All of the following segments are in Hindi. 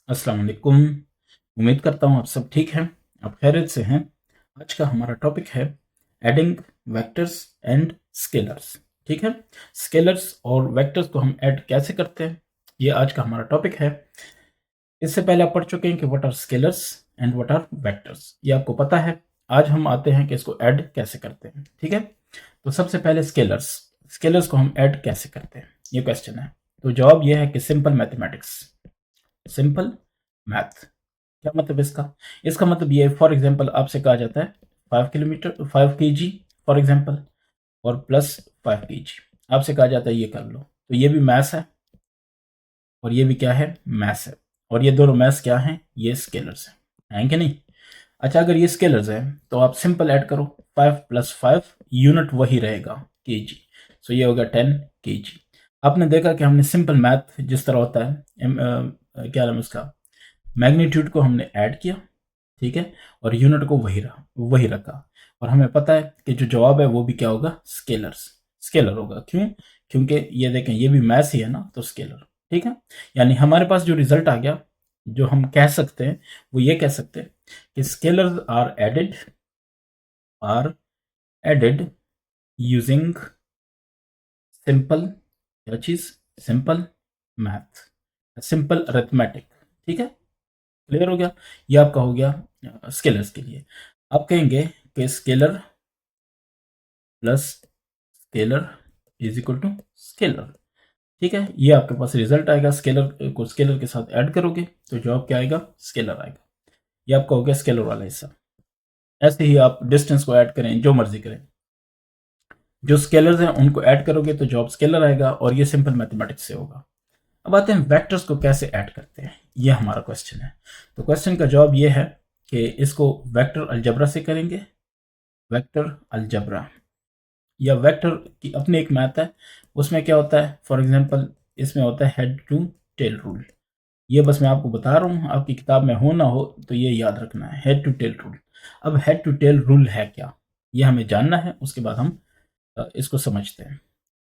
अस्सलाम वालेकुम। उम्मीद करता हूँ आप सब ठीक हैं, आप खैरियत से हैं। आज का हमारा टॉपिक है एडिंग वेक्टर्स एंड स्केलर्स। ठीक है, स्केलर्स और वेक्टर्स को हम ऐड कैसे करते हैं, ये आज का हमारा टॉपिक है। इससे पहले आप पढ़ चुके हैं कि what are scalars and what are vectors, ये आपको पता है। आज हम आते हैं कि इसको ऐड कैसे करते हैं। ठीक है, तो सबसे पहले स्केलर्स, स्केलर्स को हम ऐड कैसे करते हैं, ये क्वेश्चन है। तो जवाब ये है कि सिंपल मैथमेटिक्स, सिंपल मैथ। क्या मतलब इसका? इसका मतलब ये, फॉर एग्जांपल आपसे कहा जाता है 5 किलोमीटर 5 kg फॉर एग्जांपल, और प्लस 5 kg आपसे कहा जाता है ये कर लो, तो ये भी मैथ्स है और ये भी क्या है, मैथ्स है। और ये दोनों मैथ्स क्या हैं, ये स्केलर्स हैं कि नहीं? अच्छा, अगर ये स्केलर्स हैं तो आप सिंपल ऐड करो, 5 + 5 यूनिट वही रहेगा kg, सो ये होगा 10 kg। आपने देखा कि हमने सिंपल मैथ जिस तरह होता है, क्या नाम है उसका, मैग्नीट्यूड को हमने ऐड किया, ठीक है, और यूनिट को वही रखा, और हमें पता है कि जो जवाब है वो भी क्या होगा, स्केलर होगा। क्यों? क्योंकि ये देखें, ये भी मैथ्स ही है ना, तो स्केलर। ठीक है, यानी हमारे पास जो रिजल्ट आ गया, जो हम कह सकते हैं वो ये कह सकते हैं कि scalar are added using simple, क्या चीज, सिंपल मैथ, सिंपल अरिथमेटिक। ठीक है, क्लियर हो गया? ये आपका हो गया स्केलर्स के लिए। आप कहेंगे कि scalar plus scalar is equal to scalar. ठीक है, ये आपके पास रिजल्ट आएगा, स्केलर को स्केलर के साथ ऐड करोगे तो जवाब क्या आएगा, स्केलर आएगा। ये आपका हो गया स्केलर वाला हिस्सा। ऐसे ही आप डिस्टेंस को ऐड करें, जो मर्जी करें, जो स्केलर्स हैं उनको ऐड करोगे तो जवाब स्केलर आएगा, और ये सिंपल मैथमेटिक्स से होगा। अब आते हैं वेक्टर्स को कैसे ऐड करते हैं, ये हमारा क्वेश्चन है। तो क्वेश्चन का जवाब ये है कि इसको वेक्टर अलजबरा से करेंगे। वेक्टर अलजबरा या वेक्टर की अपनी एक मैथ है, उसमें क्या होता है, फॉर एग्जांपल इसमें होता है हेड टू टेल रूल। ये बस मैं आपको बता रहा हूँ, आपकी किताब में हो ना हो तो ये याद रखना है, हेड टू टेल रूल। अब हेड टू टेल रूल है क्या, ये हमें जानना है, उसके बाद हम इसको समझते हैं।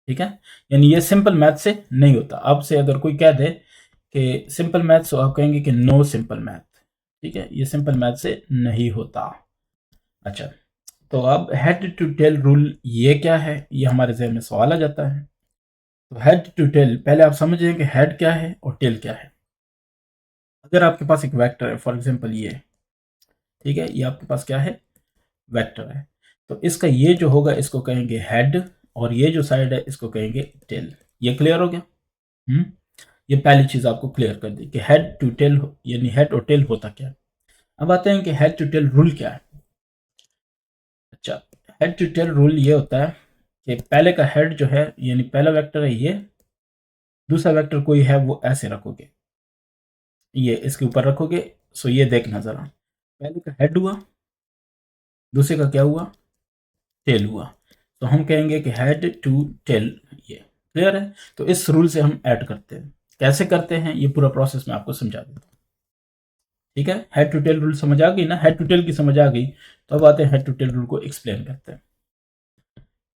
ठीक है, यानी ये सिंपल मैथ से नहीं होता। आपसे अगर कोई कह दे कि सिंपल मैथ, तो आप कहेंगे कि नो सिंपल मैथ। ठीक है, ये सिंपल मैथ से नहीं होता। अच्छा, तो अब हेड टू टेल रूल ये क्या है, ये हमारे जहन में सवाल आ जाता है। तो हेड टू टेल, पहले आप समझें कि हेड क्या है और टेल क्या है। अगर आपके पास एक वेक्टर है, फॉर एग्जांपल ये, ठीक है, ये आपके पास क्या है, वेक्टर है, तो इसका ये जो होगा इसको कहेंगे हेड, और ये जो साइड है इसको कहेंगे टेल। ये क्लियर हो गया? हम्म, ये पहली चीज आपको क्लियर कर दी कि हेड टू टेल, यानी हेड और टेल होता क्या है। अब आते हैं कि हेड टू टेल रूल क्या है। अच्छा, हेड टू टेल रूल ये होता है कि पहले का हेड जो है, यानी पहला वेक्टर है ये, दूसरा वेक्टर कोई है वो ऐसे रखोगे, ये इसके ऊपर रखोगे। सो ये देखना जरा, पहले का हेड हुआ, दूसरे का क्या हुआ, टेल हुआ। तो हम कहेंगे कि हेड टू टेल, ये क्लियर है। तो इस रूल से हम ऐड करते हैं, कैसे करते हैं ये पूरा प्रोसेस मैं आपको समझा देता हूँ। ठीक है, हेड टू टेल रूल समझ आ गई ना, हेड टू टेल की समझ आ गई, तो अब आते हैं हेड टू टेल रूल को एक्सप्लेन करते हैं।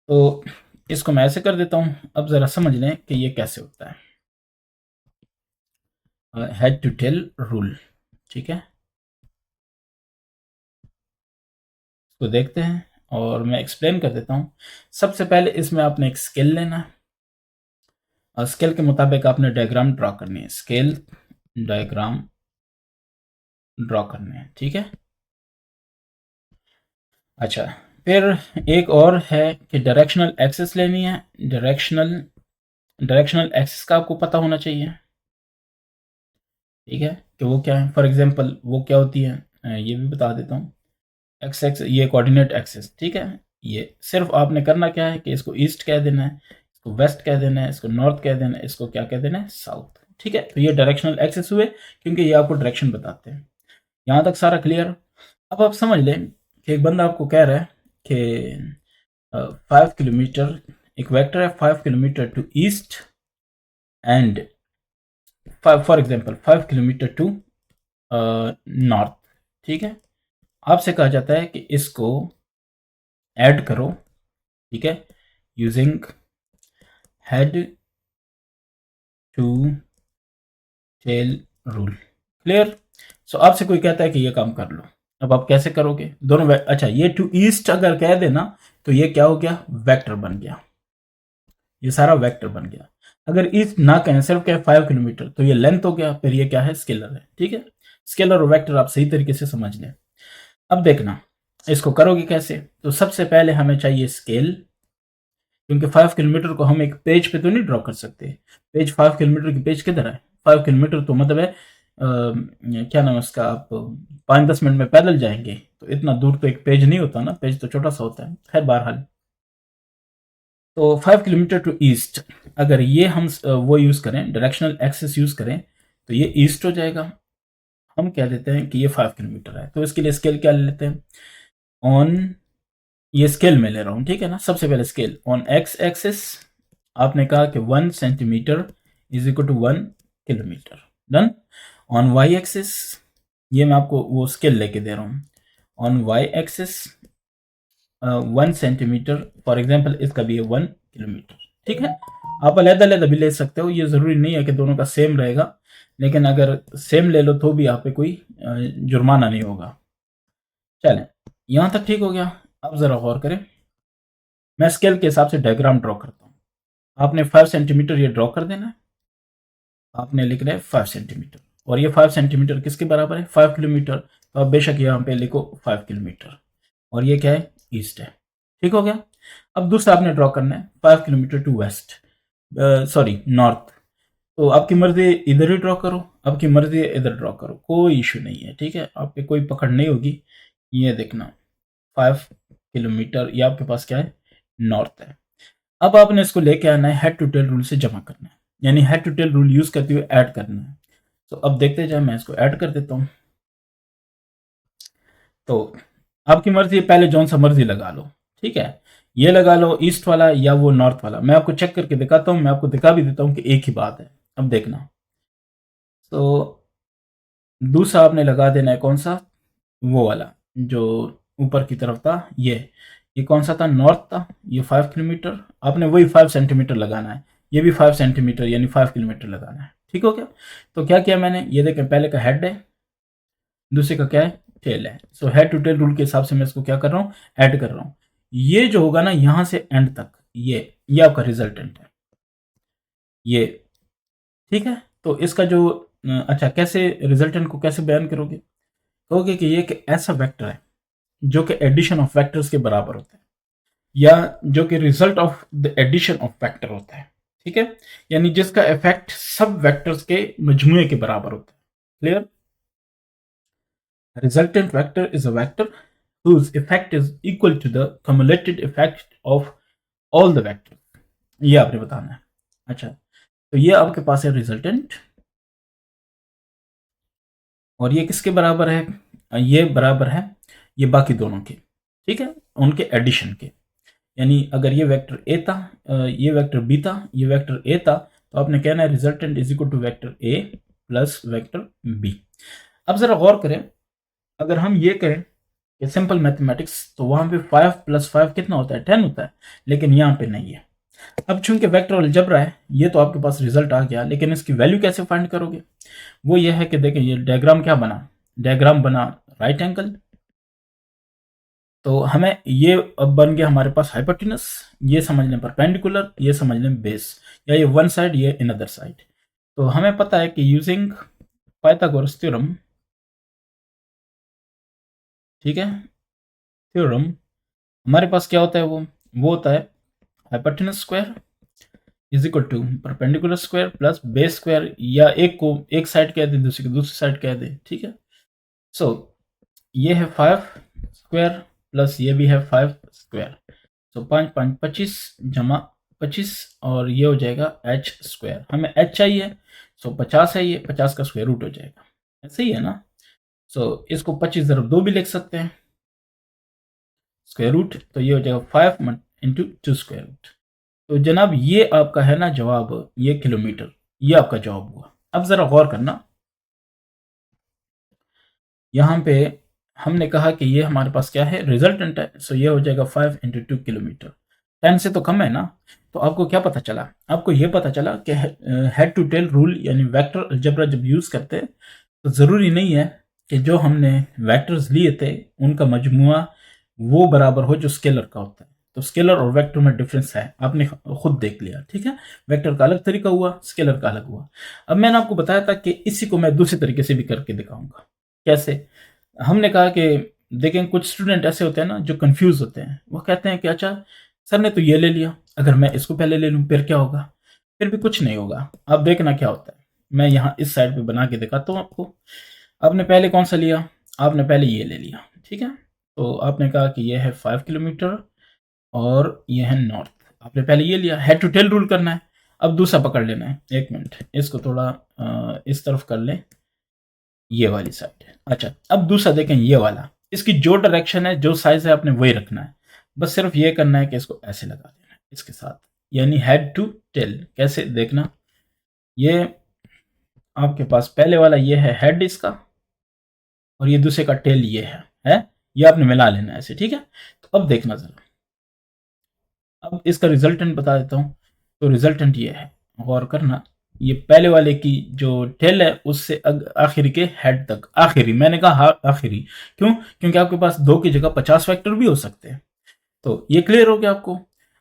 तो इसको मैं ऐसे कर देता हूँ, अब जरा समझ लें कि ये कैसे होता है हेड टू टेल रूल। ठीक है, इसको देखते हैं और मैं एक्सप्लेन कर देता हूँ। सबसे पहले इसमें आपने एक स्केल लेना है, और स्केल के मुताबिक आपने डायग्राम ड्रॉ करनी है, स्केल डायग्राम ड्रॉ करने हैं। ठीक है, अच्छा, फिर एक और है कि डायरेक्शनल एक्सिस लेनी है। डायरेक्शनल एक्सिस का आपको पता होना चाहिए। ठीक है, कि वो क्या है, फॉर एग्जांपल वो क्या होती है, ये भी बता देता हूँ। एक्स एक्स, ये कोऑर्डिनेट एक्सिस। ठीक है, ये सिर्फ आपने करना क्या है कि इसको ईस्ट कह देना है, इसको वेस्ट कह देना है, इसको नॉर्थ कह देना है, इसको क्या कह देना है, साउथ। ठीक है, तो ये डायरेक्शनल एक्सिस हुए, क्योंकि ये आपको डायरेक्शन बताते हैं। यहाँ तक सारा क्लियर? अब आप समझ लें कि एक बंदा आपको कह रहा है कि 5 किलोमीटर, एक वेक्टर है 5 kilometre to east and for example 5 kilometre to north. ठीक है, आपसे कहा जाता है कि इसको ऐड करो, ठीक है, using head to tail rule. Clear. So आपसे कोई कहता है कि ये काम कर लो, अब आप कैसे करोगे? दोनों अच्छा, ये टू ईस्ट अगर कह देना तो ये क्या हो गया? वेक्टर बन गया, ये सारा वेक्टर बन गया। अगर ईस्ट ना कहें, सिर्फ क्या 5 किलोमीटर, तो ये लेंथ हो गया, फिर ये क्या है? स्केलर है। ठीक है, स्केलर और वेक्टर आप सही तरीके से समझ लें। अब देखना इसको करोगे कैसे। तो सबसे पहले हमें चाहिए स्केल, क्योंकि 5 किलोमीटर को हम एक पेज पे तो नहीं ड्रॉ कर सकते। पेज 5 किलोमीटर की पेज किधर है? 5 किलोमीटर तो मतलब है क्या नाम है उसका, आप 5-10 मिनट में पैदल जाएंगे, तो इतना दूर तो एक पेज नहीं होता ना, पेज तो छोटा सा होता है। खैर बहरहाल, तो 5 किलोमीटर टू ईस्ट, अगर ये हम वो यूज़ करें, डायरेक्शनल एक्सेस यूज़ करें, तो ये ईस्ट हो जाएगा। हम कह देते हैं कि ये 5 किलोमीटर है, तो इसके लिए स्केल क्या ले लेते हैं? ऑन, ये स्केल में ले रहा हूँ, ठीक है ना। सबसे पहले स्केल ऑन एक्स एक्सिस, आपने कहा कि 1 centimetre is equal to 1 kilometre, done. On Y axis, ये मैं आपको वो स्केल लेके दे रहा हूँ। On Y axis 1 centimetre, for example इसका भी है 1 किलोमीटर, ठीक है। आप अलग-अलग भी ले सकते हो, ये ज़रूरी नहीं है कि दोनों का सेम रहेगा, लेकिन अगर सेम ले लो तो भी यहाँ पे कोई जुर्माना नहीं होगा। चलें, यहाँ तक ठीक हो गया। अब ज़रा गौर करें, मैं स्केल के हिसाब से डायग्राम ड्रॉ करता हूँ। आपने 5 सेंटीमीटर ये ड्रॉ कर देना है। आपने लिख रहे हैं 5 सेंटीमीटर, और ये 5 सेंटीमीटर किसके बराबर है? 5 किलोमीटर। तो आप बेशक यहाँ पे लिखो 5 किलोमीटर, और ये क्या है? ईस्ट है। ठीक हो गया। अब दूसरा आपने ड्रॉ करना है 5 kilometre to west, sorry north. तो आपकी मर्जी इधर ही ड्रॉ करो, आपकी मर्जी इधर ड्रॉ करो, कोई इशू नहीं है, ठीक है। आपके कोई पकड़ नहीं होगी। ये देखना 5 किलोमीटर, ये आपके पास क्या है? नॉर्थ है। अब आपने इसको लेके आना है, हेड टू टेल रूल से जमा करना है, यानी head to tail rule use करते हुए ऐड करना है। तो अब देखते जाए, मैं इसको ऐड कर देता हूँ। तो आपकी मर्जी, पहले जौन सा मर्जी लगा लो, ठीक है। ये लगा लो ईस्ट वाला या वो नॉर्थ वाला, मैं आपको चेक करके दिखाता हूँ, मैं आपको दिखा भी देता हूँ कि एक ही बात है। अब देखना, तो दूसरा आपने लगा देना है कौन सा? वो वाला जो ऊपर की तरफ था, ये कौन सा था? नॉर्थ था। ये 5 किलोमीटर, आपने वही 5 सेंटीमीटर लगाना है। ये भी 5 सेंटीमीटर यानी 5 किलोमीटर लगाना है। ठीक हो गया। तो क्या किया मैंने, ये देखें, पहले का हेड है, दूसरे का क्या है? टेल है। So head to tail rule के हिसाब से मैं इसको क्या कर रहा हूँ? ऐड कर रहा हूँ। ये जो होगा ना यहाँ से एंड तक, ये आपका रिजल्टेंट है, ये। ठीक है। तो इसका जो अच्छा, कैसे रिजल्टेंट को कैसे बयान करोगे? कहोगे कि ये एक ऐसा वेक्टर है जो कि एडिशन ऑफ वेक्टर्स के बराबर होता है, या जो कि result of the addition of vector होता है। ठीक है, यानी जिसका इफेक्ट सब वेक्टर्स के मजमूए के बराबर होता है। Clear? Resultant vector is a vector whose effect is equal to the cumulative effect of all the vectors, ये आपने बताना है। अच्छा, तो ये आपके पास है रिजल्टेंट, और ये किसके बराबर है? ये बराबर है ये बाकी दोनों के, ठीक है, उनके एडिशन के। यानी अगर ये वेक्टर ए था, ये वेक्टर बी था, ये वेक्टर ए था, तो आपने कहना है resultant is equal to vector A plus vector B. अब जरा गौर करें, अगर हम ये करें कि सिंपल मैथमेटिक्स, तो वहां पे 5 + 5 कितना होता है? 10 होता है, लेकिन यहाँ पे नहीं है। अब चूंकि वेक्टर अलजेब्रा है, ये तो आपके पास रिजल्ट आ गया, लेकिन इसकी वैल्यू कैसे फाइंड करोगे? वो ये है कि देखें, ये डायग्राम क्या बना? डायग्राम बना राइट एंगल। तो हमें ये अब बन गया हमारे पास हाइपोटेनस, ये समझ लें परपेंडिकुलर, ये समझ लें बेस, या ये वन साइड, ये इन अदर साइड। तो हमें पता है कि यूजिंग पाइथागोरस थ्योरम, ठीक है, थ्योरम, हमारे पास क्या होता है? वो होता है hypotenuse square is equal to perpendicular square plus base square, या एक को एक साइड कह दे, दूसरे को दूसरी साइड कह दे। ठीक है। सो ये है 5 स्क्वायर प्लस ये भी है 5 स्क्वायर। तो 5 5 25 जमा 25, और ये हो जाएगा h स्क्वायर। हमें h चाहिए, सो 50 है, ये 50 का स्क्वायर रूट हो जाएगा। ऐसे ही है ना? सो इसको 25 ज़रब 2 भी लिख सकते हैं, स्क्वायर रूट, तो ये हो जाएगा 5 इंटू 2 स्क्वायर रूट। तो जनाब ये आपका है ना जवाब, ये किलोमीटर, ये आपका जवाब हुआ। अब ज़रा गौर करना, यहाँ पे हमने कहा कि ये हमारे पास क्या है? रिजल्टेंट है। सो ये हो जाएगा 5 इंटू 2 किलोमीटर। 10 से तो कम है ना? तो आपको क्या पता चला? आपको ये पता चला कि हेड टू टेल रूल यानी वेक्टर अलजेब्रा जब यूज़ करते हैं, तो ज़रूरी नहीं है कि जो हमने वेक्टर्स लिए थे उनका मजमुआ वो बराबर हो जो स्केलर का होता है। तो स्केलर और वेक्टर में डिफरेंस है, आपने खुद देख लिया, ठीक है। वेक्टर का अलग तरीका हुआ, स्केलर का अलग हुआ। अब मैंने आपको बताया था कि इसी को मैं दूसरे तरीके से भी करके दिखाऊंगा। कैसे? हमने कहा कि देखें, कुछ स्टूडेंट ऐसे होते हैं ना जो कंफ्यूज होते हैं। वो कहते हैं कि अच्छा सर ने तो ये ले लिया, अगर मैं इसको पहले ले लूँ फिर क्या होगा? फिर भी कुछ नहीं होगा। अब देखना क्या होता है, मैं यहाँ इस साइड पे बना के दिखाता हूँ आपको। आपने पहले कौन सा लिया? आपने पहले ये ले लिया, ठीक है। तो आपने कहा कि ये है 5 किलोमीटर और ये है नॉर्थ। आपने पहले ये लिया, हेड टू टेल रूल करना है। अब दूसरा पकड़ लेना है। एक मिनट, इसको थोड़ा इस तरफ कर ले, ये वाली साइड। अच्छा, अब दूसरा देखें, ये वाला, इसकी जो डायरेक्शन है, जो साइज है, आपने वही रखना है। बस सिर्फ ये करना है कि इसको ऐसे लगा देना है इसके साथ, यानी हेड टू टेल। कैसे देखना? ये आपके पास पहले वाला ये है हेड इसका, और ये दूसरे का टेल ये है। ये आपने मिला लेना है ऐसे, ठीक है। तो अब देखना जरा, अब इसका रिजल्टेंट बता देता हूँ। तो रिजल्टेंट ये है, गौर करना। ये पहले वाले की जो टेल है उससे आखिरी के हेड तक, आखिरी मैंने कहा आखिरी, क्यों? क्योंकि आपके पास 2 की जगह 50 वेक्टर भी हो सकते हैं। तो ये क्लियर हो गया आपको?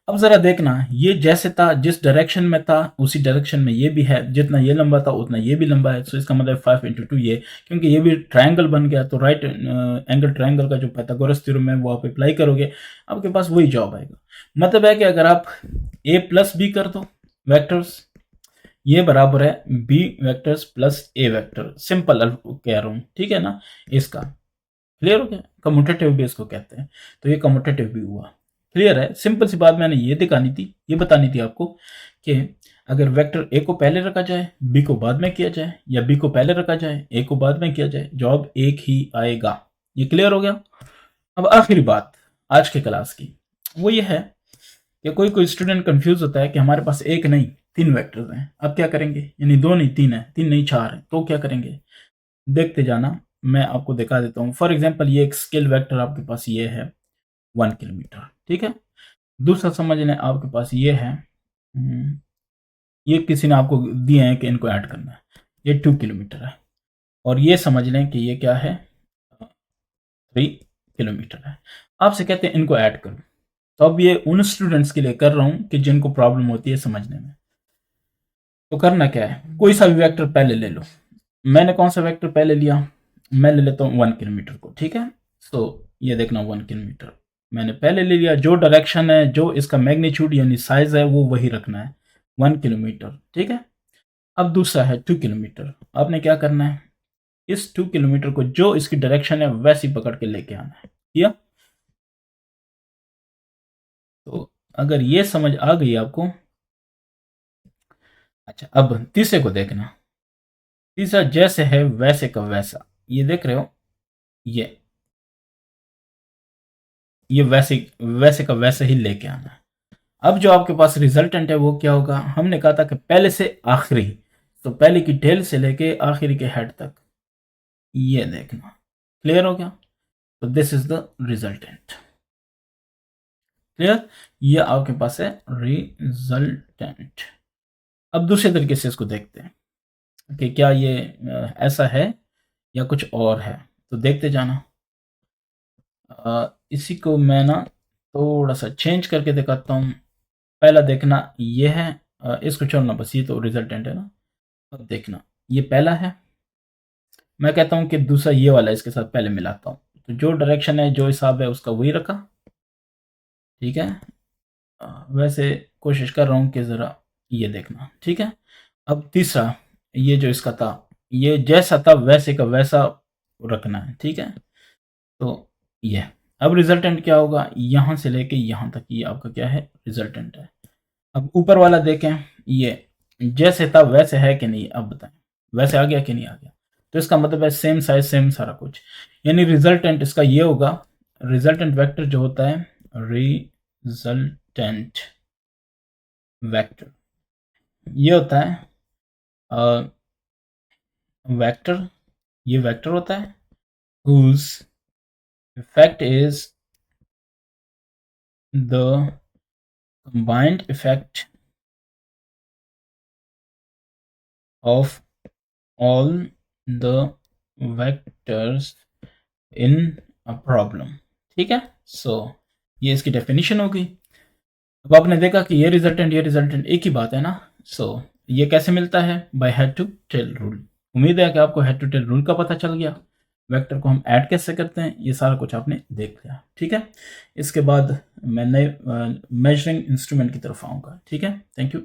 अब जरा देखना, ये जैसे था, जिस डायरेक्शन में था उसी डायरेक्शन में ये भी है। जितना ये लंबा था उतना ये भी लंबा है। तो इसका मतलब 5 × 2 ये, क्योंकि ये भी ट्रायंगल बन गया। तो राइट एंगल ट्रायंगल का जो पाइथागोरस थ्योरम है वो आप अप्लाई करोगे, आपके पास वही जवाब आएगा। मतलब है कि अगर आप a प्लस बी कर दो वेक्टर्स, ये बराबर है b vectors plus a vector. Simple कह रहा हूँ, ठीक है ना। इसका क्लियर हो गया? कम्यूटेटिव भी इसको कहते हैं। तो ये कम्यूटेटिव भी हुआ। क्लियर है? सिंपल सी बात मैंने ये दिखानी थी, ये बतानी थी आपको कि अगर वेक्टर ए को पहले रखा जाए, बी को बाद में किया जाए, या बी को पहले रखा जाए, ए को बाद में किया जाए, जवाब एक ही आएगा। ये क्लियर हो गया? अब आखिरी बात आज के क्लास की वो ये है कि कोई कोई स्टूडेंट कंफ्यूज होता है कि हमारे पास एक नहीं 3 वेक्टर्स हैं, अब क्या करेंगे? यानी 2 नहीं 3 है, 3 नहीं 4 है, तो क्या करेंगे? देखते जाना, मैं आपको दिखा देता हूँ। फॉर एग्जाम्पल, ये एक स्केल वेक्टर आपके पास ये है 1 किलोमीटर, ठीक है। दूसरा समझ लें, आपके पास ये है, ये किसी ने आपको दिए हैं कि इनको ऐड करना है, ये 2 किलोमीटर है। और ये समझ लें कि ये क्या है, 3 किलोमीटर है। आपसे कहते हैं इनको ऐड करो। तो अब ये उन स्टूडेंट्स के लिए कर रहा हूँ कि जिनको प्रॉब्लम होती है समझने में। तो करना क्या है, कोई सा भी वेक्टर पहले ले लो। मैंने कौन सा वेक्टर पहले लिया? मैं ले लेता हूँ 1 किलोमीटर को, ठीक है। सो ये देखना, 1 किलोमीटर मैंने पहले ले लिया। जो डायरेक्शन है, जो इसका मैग्नीट्यूड यानी साइज है, वो वही रखना है, 1 किलोमीटर, ठीक है। अब दूसरा है 2 किलोमीटर। आपने क्या करना है, इस 2 किलोमीटर को जो इसकी डायरेक्शन है वैसी पकड़ के लेके आना है, किया? तो अगर ये समझ आ गई आपको, अच्छा अब तीसरे को देखना। तीसरा जैसे है वैसे का वैसा, ये देख रहे हो, ये वैसे वैसे का वैसे ही लेके आना है। अब जो आपके पास रिजल्टेंट है वो क्या होगा? हमने कहा था कि पहले से आखिरी, तो पहले की टेल से लेके आखिरी के हेड तक, ये देखना। क्लियर हो गया? तो this is the resultant. Clear? ये आपके पास है रिजल्टेंट। अब दूसरे तरीके से इसको देखते हैं कि क्या ये ऐसा है या कुछ और है। तो देखते जाना। इसी को मैं ना थोड़ा सा चेंज करके दिखाता हूँ। पहला देखना ये है, इसको छोड़ना, बस ये तो रिजल्टेंट है ना। अब देखना, ये पहला है। मैं कहता हूँ कि दूसरा ये वाला इसके साथ पहले मिलाता हूँ। तो जो डायरेक्शन है, जो हिसाब है, उसका वही रखा, ठीक है। वैसे कोशिश कर रहा हूँ कि ज़रा ये देखना, ठीक है। अब तीसरा, ये जो इसका था, ये जैसा था वैसे का वैसा रखना है, ठीक है। तो ये अब रिजल्टेंट क्या होगा, यहाँ से लेके यहाँ तक ये आपका क्या है, रिजल्टेंट है। अब ऊपर वाला देखें, ये जैसे था वैसे है कि नहीं, अब बताएं, वैसे आ गया कि नहीं आ गया? तो इसका मतलब है सेम साइज सेम सारा कुछ, यानी रिजल्टेंट इसका ये होगा। रिजल्टेंट वेक्टर जो होता है, रिजल्टेंट वेक्टर ये होता है वेक्टर, ये वेक्टर होता है whose effect is the combined effect of all the vectors in a problem. ठीक है, सो ये इसकी डेफिनेशन होगी। अब आपने देखा कि ये रिजल्टेंट एक ही बात है ना। सो ये कैसे मिलता है? By head to tail rule. उम्मीद है कि आपको हेड टू टेल रूल का पता चल गया। वेक्टर को हम ऐड कैसे करते हैं ये सारा कुछ आपने देख लिया। ठीक है, इसके बाद मैं नए मेजरिंग इंस्ट्रूमेंट की तरफ आऊँगा। ठीक है, थैंक यू।